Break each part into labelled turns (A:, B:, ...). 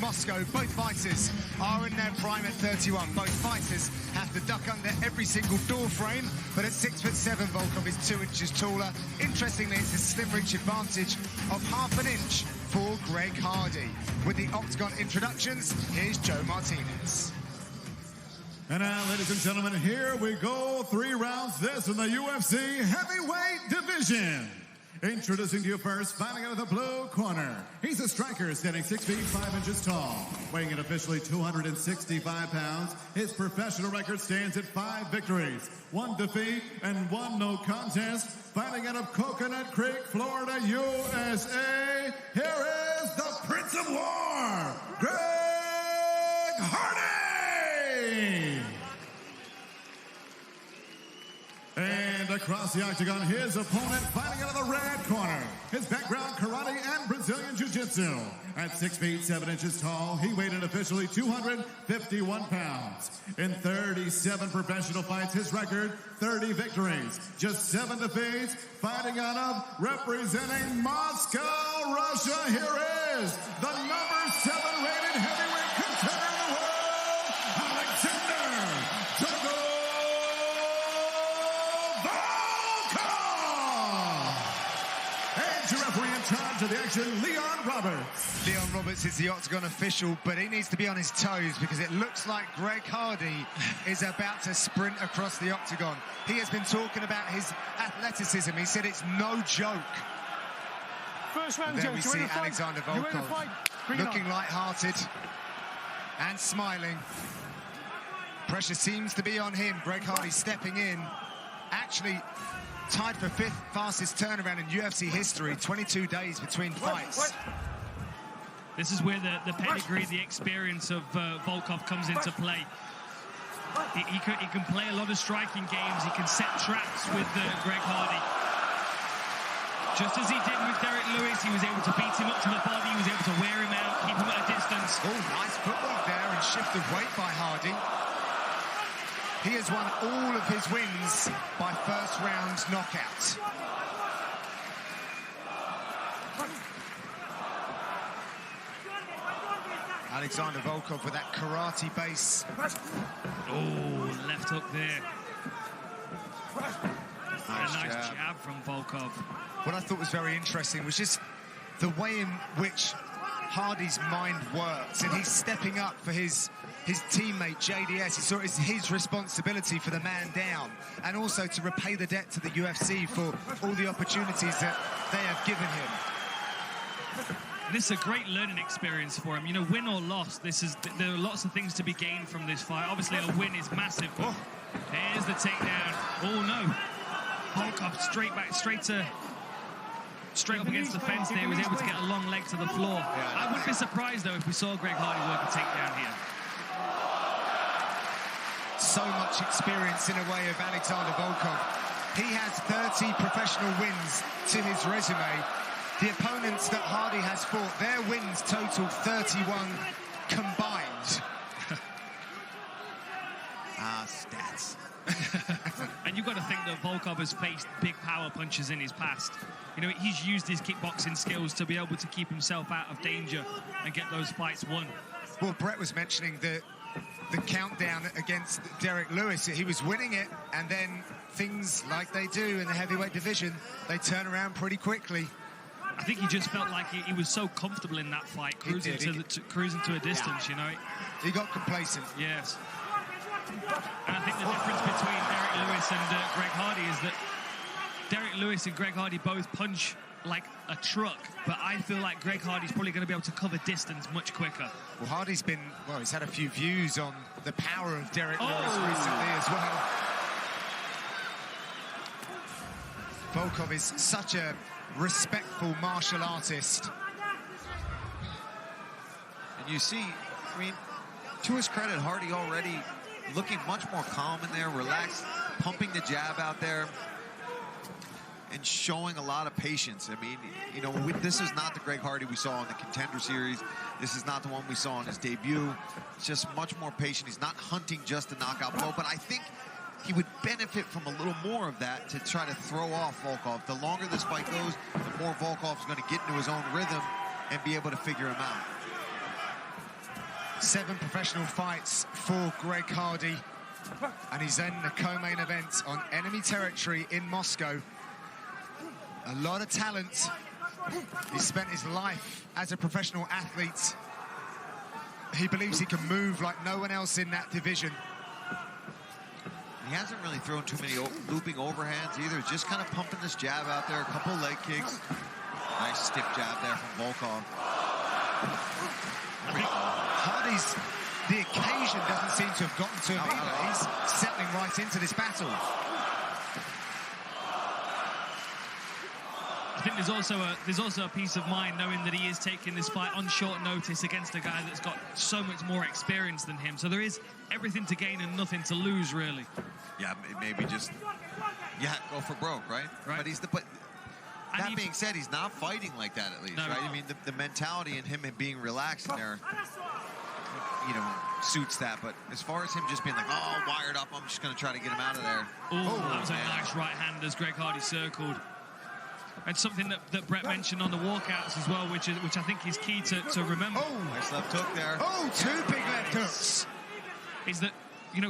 A: Moscow. Both fighters are in their prime at 31. Both fighters have to duck under every single door frame, but at 6'7", Volkov is 2 inches taller. Interestingly, it's a slim reach advantage of half an inch for Greg Hardy. With the Octagon introductions, here's Joe Martinez.
B: And now, ladies and gentlemen, here we go. 3 rounds this in the UFC heavyweight division. Introducing to you first, fighting out of the blue corner. He's a striker standing 6 feet 5 inches tall, weighing in officially 265 pounds. His professional record stands at 5 victories, 1 defeat, and 1 no contest. Fighting out of Coconut Creek, Florida, USA. Here is the Prince of War, Greg Hardy! And across the octagon, his opponent fighting out of the red corner. His background, karate and Brazilian jiu-jitsu. At 6 feet 7 inches tall, he weighed in officially 251 pounds. In 37 professional fights, his record, 30 victories, just 7 defeats. Fighting out of, representing Moscow, Russia, here is the number 7 rated heavyweight contender in the world, Alexsander. To the action, Leon Roberts.
A: Leon Roberts is the Octagon official, but he needs to be on his toes because it looks like Greg Hardy is about to sprint across the Octagon. He has been talking about his athleticism. He said it's no joke.
C: First round,
A: then we see Alexander Volkov looking light-hearted and smiling. Pressure seems to be on him. Greg Hardy stepping in. Actually, tied for 5th fastest turnaround in UFC history, 22 days between fights.
C: This is where the pedigree, the experience of Volkov comes into play. He can play a lot of striking games. He can set traps with Greg Hardy. Just as he did with Derek Lewis, he was able to beat him up to the body. He was able to wear him out, keep him at a distance.
A: Oh, nice footwork there and shift of weight by Hardy. He has won all of his wins by first-round knockout. Alexander Volkov with that karate base.
C: Oh, left hook there.
A: Nice
C: a nice jab from Volkov.
A: What I thought was very interesting was just the way in which Hardy's mind works, and he's stepping up for his teammate JDS. He saw it as his responsibility for the man down, and also to repay the debt to the UFC for all the opportunities that they have given him.
C: This is a great learning experience for him. You know, win or loss, there are lots of things to be gained from this fight. Obviously, a win is massive, but here's the takedown. Oh, no. Volkov straight up against the fence there. He was able to get a long leg to the floor.
A: Yeah,
C: I wouldn't be surprised, though, if we saw Greg Hardy work a takedown here.
A: So much experience in a way of Alexander Volkov. He has 30 professional wins to his resume. The opponents that Hardy has fought, their wins total 31 combined. Stats.
C: And you've got to think that Volkov has faced big power punches in his past. You know, he's used his kickboxing skills to be able to keep himself out of danger and get those fights won.
A: Well, Brett was mentioning the countdown against Derek Lewis. He was winning it, and then things like they do in the heavyweight division, they turn around pretty quickly.
C: I think he just felt like he was so comfortable in that fight, cruising to a distance, you know.
A: He got complacent.
C: Yes. And I think the difference between Derek Lewis and Greg Hardy is that Derek Lewis and Greg Hardy both punch like a truck, but I feel like Greg Hardy's probably going to be able to cover distance much quicker.
A: Well, Hardy's he's had a few views on the power of Derek Lewis recently as well. Volkov is such a respectful martial artist.
D: And you see, I mean, to his credit, Hardy already looking much more calm in there, relaxed, pumping the jab out there, and showing a lot of patience. I mean, you know, this is not the Greg Hardy we saw in the Contender Series. This is not the one we saw in his debut. It's just much more patient. He's not hunting just a knockout blow, but I think he would benefit from a little more of that to try to throw off Volkov. The longer this fight goes, the more Volkov's going to get into his own rhythm and be able to figure him out.
A: 7 professional fights for Greg Hardy, and he's in the co-main event on enemy territory in Moscow. A lot of talent. He spent his life as a professional athlete. He believes he can move like no one else in that division.
D: He hasn't really thrown too many looping overhands either. He's just kind of pumping this jab out there, a couple leg kicks. Nice stiff jab there from Volkov.
A: Hardy's, the occasion doesn't seem to have gotten to him either. He's settling right into this battle.
C: I think there's also a peace of mind knowing that he is taking this fight on short notice against a guy that's got so much more experience than him. So there is everything to gain and nothing to lose, really.
D: Yeah, maybe just go for broke, right?
C: Right.
D: But that being said, he's not fighting like that at least,
C: No.
D: right? I mean, the mentality in him and being relaxed in there, suits that. But as far as him just being like, oh, wired up, I'm just going to try to get him out of there.
C: Oh, that was a nice right hand as Greg Hardy circled. And something that Brett mentioned on the walkouts as well, which I think is key to remember.
D: Oh, nice left hook there.
A: Oh, 2 big left hooks.
C: Is that,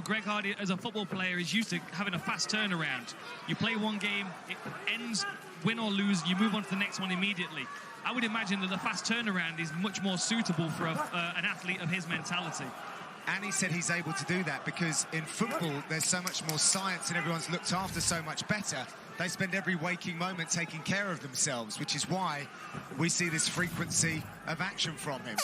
C: Greg Hardy, as a football player, is used to having a fast turnaround. You play one game, it ends, win or lose, you move on to the next one immediately. I would imagine that the fast turnaround is much more suitable for an athlete of his mentality.
A: And he said he's able to do that because in football, there's so much more science and everyone's looked after so much better. They spend every waking moment taking care of themselves, which is why we see this frequency of action from him.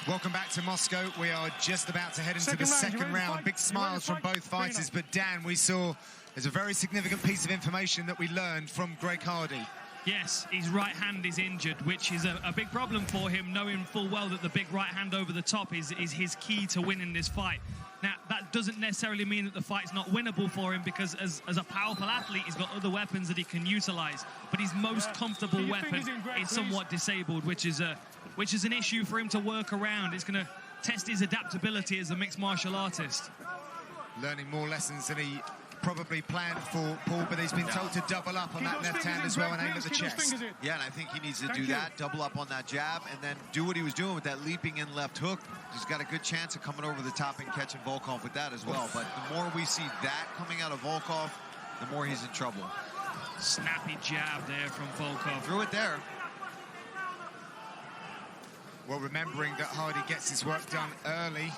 A: Welcome back to Moscow. We are just about to head into the second round. Big smiles from both fighters, but Dan, we saw there's a very significant piece of information that we learned from Greg Hardy.
C: Yes, his right hand is injured, which is a big problem for him, knowing full well that the big right hand over the top is his key to winning this fight. Now, that doesn't necessarily mean that the fight's not winnable for him, because as a powerful athlete, he's got other weapons that he can utilize. But his most comfortable weapon is somewhat disabled, which is an issue for him to work around. It's going to test his adaptability as a mixed martial artist.
A: Learning more lessons than he probably planned for, Paul, but he's been told to double up on that left hand as well and aim at the chest.
D: Yeah, and I think he needs to do that, double up on that jab, and then do what he was doing with that leaping in left hook. He's got a good chance of coming over the top and catching Volkov with that as well. But the more we see that coming out of Volkov, the more he's in trouble.
C: Snappy jab there from Volkov.
D: Threw it there.
A: Well, remembering that Hardy gets his work done early,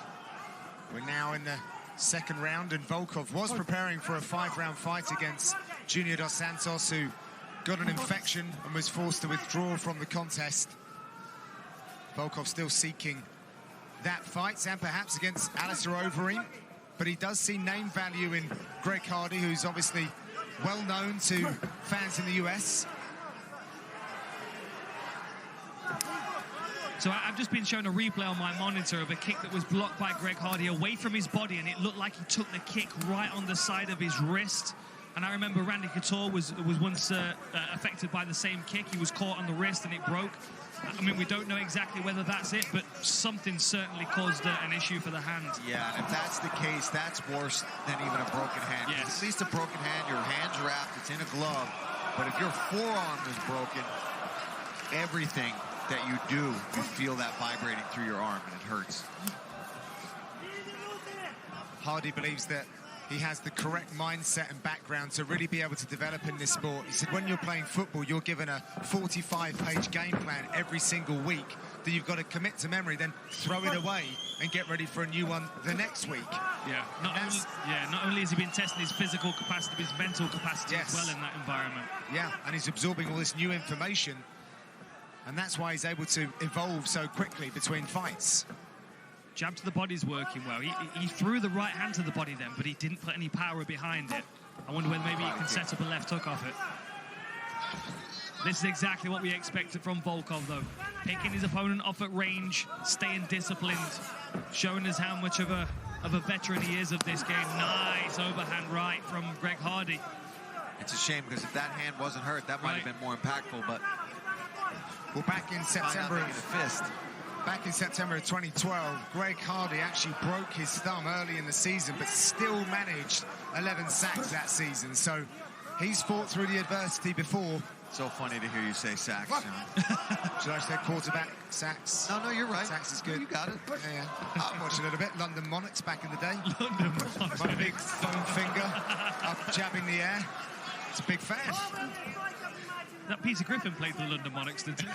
A: we're now in the second round, and Volkov was preparing for a 5-round fight against Junior Dos Santos, who got an infection and was forced to withdraw from the contest. Volkov still seeking that fight, and perhaps against Alistair Overeem, but he does see name value in Greg Hardy, who's obviously well known to fans in the US.
C: So I've just been shown a replay on my monitor of a kick that was blocked by Greg Hardy away from his body, and it looked like he took the kick right on the side of his wrist. And I remember Randy Couture was once affected by the same kick. He was caught on the wrist and it broke. I mean, we don't know exactly whether that's it, but something certainly caused an issue for the hand.
D: Yeah, and if that's the case, that's worse than even a broken hand.
C: Yes.
D: At least a broken hand, your hand's wrapped, it's in a glove. But if your forearm is broken, everything that you do, you feel that vibrating through your arm, and it hurts.
A: Hardy believes that he has the correct mindset and background to really be able to develop in this sport. He said when you're playing football, you're given a 45-page game plan every single week that you've got to commit to memory, then throw it away and get ready for a new one the next week.
C: Yeah, not only has he been testing his physical capacity, but his mental capacity as well in that environment.
A: Yeah, and he's absorbing all this new information, and that's why he's able to evolve so quickly between fights.
C: Jab to the body's working well. He threw the right hand to the body then, but he didn't put any power behind it. I wonder whether maybe he can set up a left hook off it. This is exactly what we expected from Volkov, though. Picking his opponent off at range, staying disciplined, showing us how much of a veteran he is of this game. Nice overhand right from Greg Hardy.
D: It's a shame, because if that hand wasn't hurt, that might have been more impactful, but...
A: Well, back in September of 2012, Greg Hardy actually broke his thumb early in the season, but still managed 11 sacks that season. So he's fought through the adversity before.
D: So funny to hear you say sacks, John.
A: Should I say quarterback sacks?
D: No, you're right.
A: Sacks is good.
D: You got it.
A: Yeah. I've watched a little bit. London Monarchs back in the day.
C: London Monarchs.
A: My big foam finger up jabbing the air. It's a big fan.
C: That Peter Griffin played for the London Monarchs, didn't he?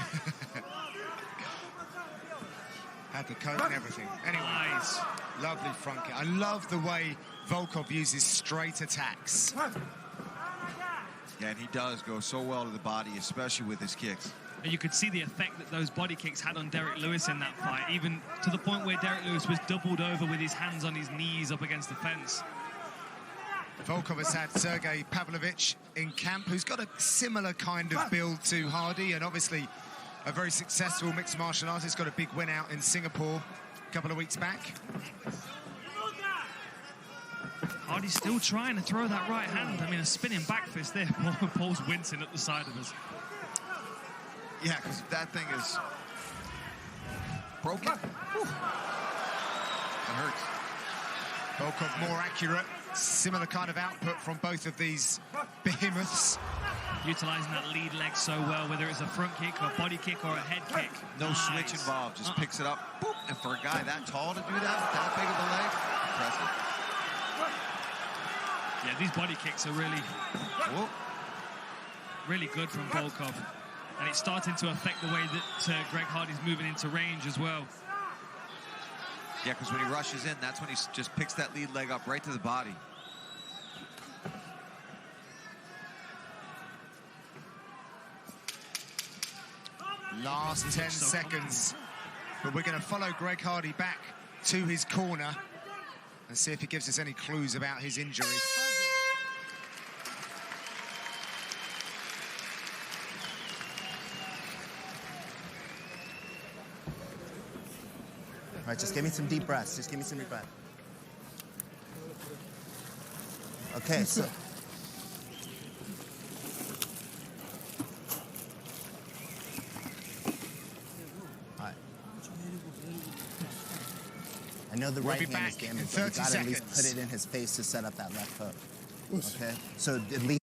A: Had the coat and everything. Anyway, nice. Lovely front kick. I love the way Volkov uses straight attacks.
D: Yeah, and he does go so well to the body, especially with his kicks.
C: And you could see the effect that those body kicks had on Derek Lewis in that fight, even to the point where Derek Lewis was doubled over with his hands on his knees up against the fence.
A: Volkov has had Sergey Pavlovich in camp, who's got a similar kind of build to Hardy, and obviously a very successful mixed martial artist. Got a big win out in Singapore a couple of weeks back.
C: Hardy's still trying to throw that right hand. I mean, a spinning back fist there. Paul's wincing at the side of us.
D: Yeah, because that thing is broken. Whew. It hurts.
A: Volkov more accurate. Similar kind of output from both of these behemoths.
C: Utilising that lead leg so well, whether it's a front kick, a body kick, or a head kick.
D: No switch involved. Just picks it up. Boop. And for a guy that tall to do that with that big of a leg, impressive.
C: Yeah, these body kicks are really good from Volkov. And it's starting to affect the way that Greg Hardy's moving into range as well.
D: Yeah, because when he rushes in, that's when he just picks that lead leg up right to the body.
A: Last 10 seconds. But we're going to follow Greg Hardy back to his corner and see if he gives us any clues about his injury.
E: All right, just give me some deep breaths. Just give me some deep breath. Okay, so... All right. I know the right hand is damaged, but you gotta at least put it in his face to set up that left hook. Okay? So at least...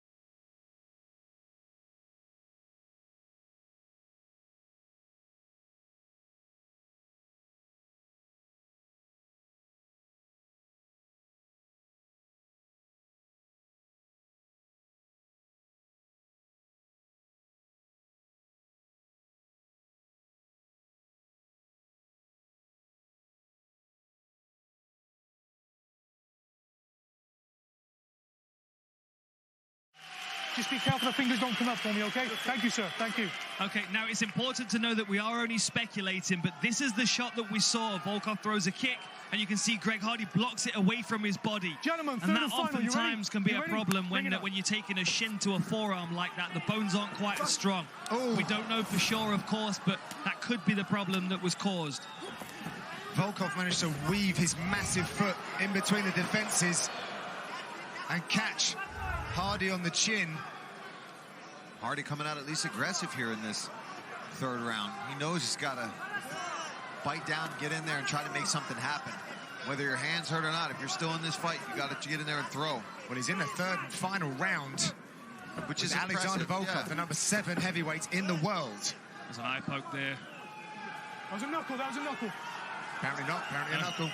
F: Just be careful the fingers don't come up for me, okay? Thank you, sir. Thank you.
C: Okay, now it's important to know that we are only speculating, but this is the shot that we saw. Volkov throws a kick, and you can see Greg Hardy blocks it away from his body.
F: Gentlemen,
C: and that oftentimes can be a problem when you're taking a shin to a forearm like that. The bones aren't quite as strong.
A: Oh.
C: We don't know for sure, of course, but that could be the problem that was caused.
A: Volkov managed to weave his massive foot in between the defenses and catch Hardy on the chin.
D: Hardy coming out at least aggressive here in this third round. He knows he's got to bite down, get in there, and try to make something happen. Whether your hand's hurt or not, if you're still in this fight, you got to get in there and throw.
A: Well, he's in the third and final round,
D: which is
A: Alexander Volkov, the number 7 heavyweight in the world.
C: There's an eye poke there.
F: That was a knuckle, that was a knuckle.
A: Apparently not. Apparently a knuckle.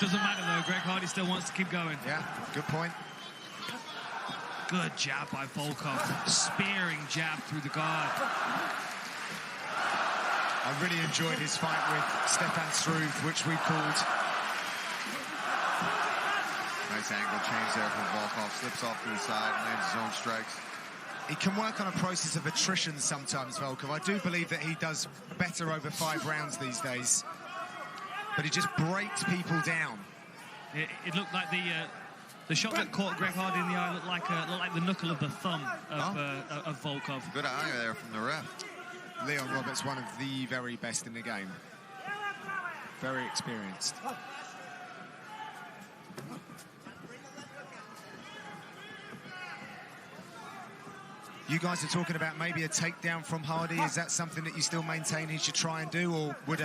C: Doesn't matter, though. Greg Hardy still wants to keep going.
A: Yeah, good point.
C: Good jab by Volkov. Spearing jab through the guard.
A: I really enjoyed his fight with Stefan Struve, which we called.
D: Nice angle change there from Volkov. Slips off to the side, lands his own strikes.
A: He can work on a process of attrition sometimes, Volkov. I do believe that he does better over 5 rounds these days. But he just breaks people down.
C: It looked like the shot that caught Greg Hardy in the eye looked like the knuckle of the thumb of Volkov.
D: Good eye there from the ref.
A: Leon Roberts, one of the very best in the game. Very experienced. You guys are talking about maybe a takedown from Hardy. Is that something that you still maintain he should try and do, or would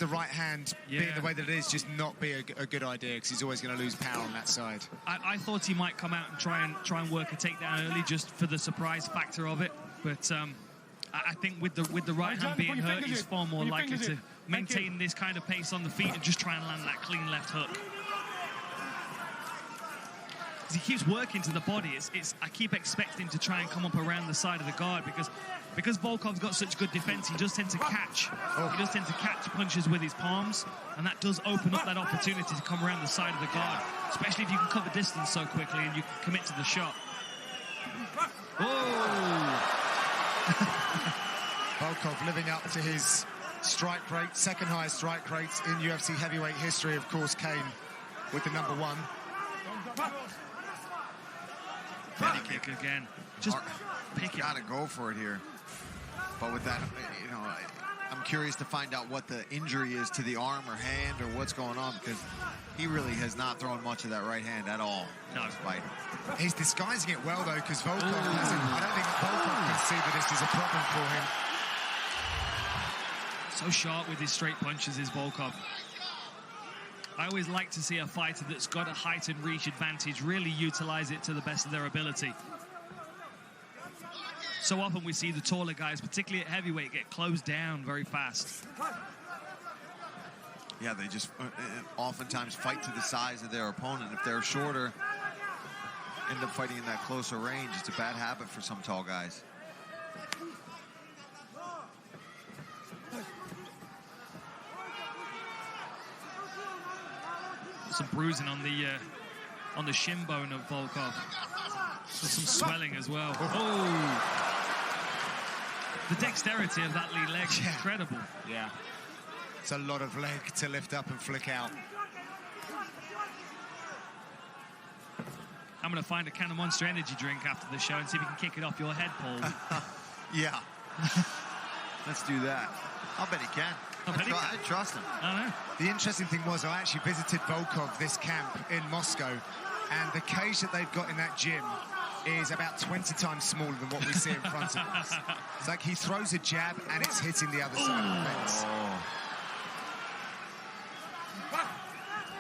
A: the right hand, being the way that it is, just not be a good idea because he's always going to lose power on that side?
C: I thought he might come out and try and work a takedown early just for the surprise factor of it, but I think with the right hand being hurt, he's far more likely to maintain this kind of pace on the feet and just try and land that clean left hook. He keeps working to the body. I keep expecting to try and come up around the side of the guard because Volkov's got such good defense. He does tend to catch. He does tend to catch punches with his palms, and that does open up that opportunity to come around the side of the guard, especially if you can cover distance so quickly and you can commit to the shot. Oh!
A: Volkov living up to his strike rate, second highest strike rates in UFC heavyweight history. Of course, came with the #1.
C: Penny kick again. Just pick it.
D: Got to go for it here. But with that, you know, I'm curious to find out what the injury is to the arm or hand or what's going on, because he really has not thrown much of that right hand at all in this fight.
A: He's disguising it well, though, because Volkov hasn't. I don't think Volkov can see that this is a problem for him.
C: So sharp with his straight punches is Volkov. I always like to see a fighter that's got a height and reach advantage really utilize it to the best of their ability. So often we see the taller guys, particularly at heavyweight, get closed down very fast.
D: Yeah, they just oftentimes fight to the size of their opponent. If they're shorter, end up fighting in that closer range. It's a bad habit for some tall guys.
C: Some bruising on the shin bone of Volkov. There's some swelling as well. Oh! The dexterity of that lead leg is incredible.
A: Yeah. It's a lot of leg to lift up and flick out.
C: I'm going to find a can of Monster Energy drink after the show and see if you can kick it off your head, Paul.
D: Yeah. Let's do that. I'll bet he can. I trust him.
C: I know.
A: The interesting thing was I actually visited Volkov, this camp in Moscow, and the cage that they've got in that gym is about 20 times smaller than what we see in front of us. It's like he throws a jab and it's hitting the other side of the fence.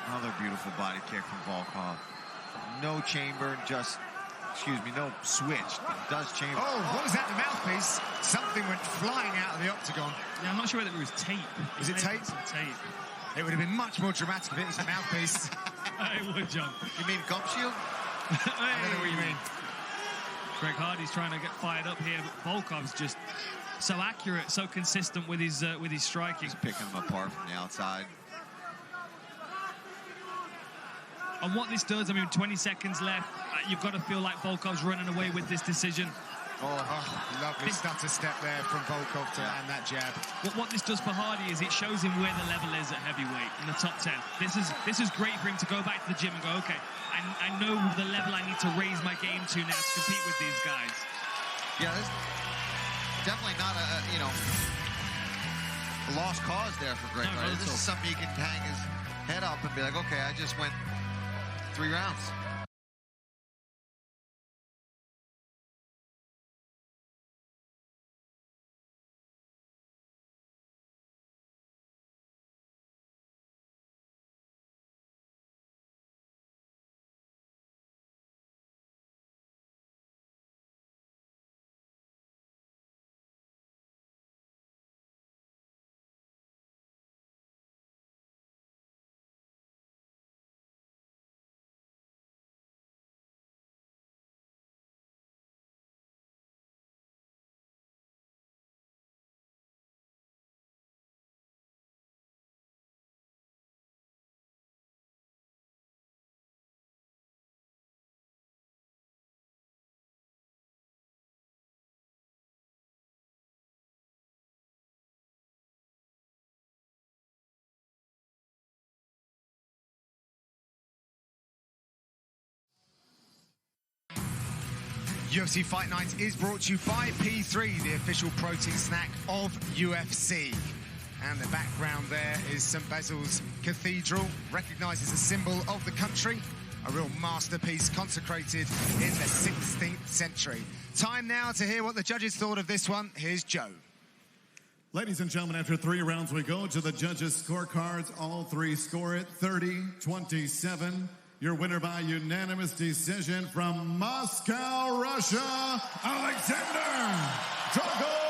D: Another beautiful body kick from Volkov. No chamber, just, no switch. Does chamber.
A: Oh, what was that, the mouthpiece? Something went flying out of the octagon.
C: Yeah, I'm not sure whether it was tape.
A: Was it tape?
C: Tape.
A: It would have been much more dramatic if it was a mouthpiece.
C: It would, John.
D: You mean gum shield?
A: I don't know what you mean.
C: Greg Hardy's trying to get fired up here, but Volkov's just so accurate, so consistent with his striking.
D: He's picking him apart from the outside.
C: And what this does, I mean, 20 seconds left. You've got to feel like Volkov's running away with this decision.
A: Oh, lovely stutter step there from Volkov to land that jab.
C: What this does for Hardy is it shows him where the level is at heavyweight in the top 10. This is great for him to go back to the gym and go, okay, I know the level I need to raise my game to now to compete with these guys.
D: Yeah, this definitely not a lost cause there for Greg Hardy. This is something he can hang his head up and be like, okay, I just went 3 rounds.
A: UFC Fight Night is brought to you by P3, the official protein snack of UFC. And the background there is St. Basil's Cathedral, recognised as a symbol of the country, a real masterpiece consecrated in the 16th century. Time now to hear what the judges thought of this one. Here's Joe.
B: Ladies and gentlemen, after 3 rounds, we go to the judges' scorecards. All 3 score it 30-27. Your winner by unanimous decision from Moscow, Russia, Alexsander Drago.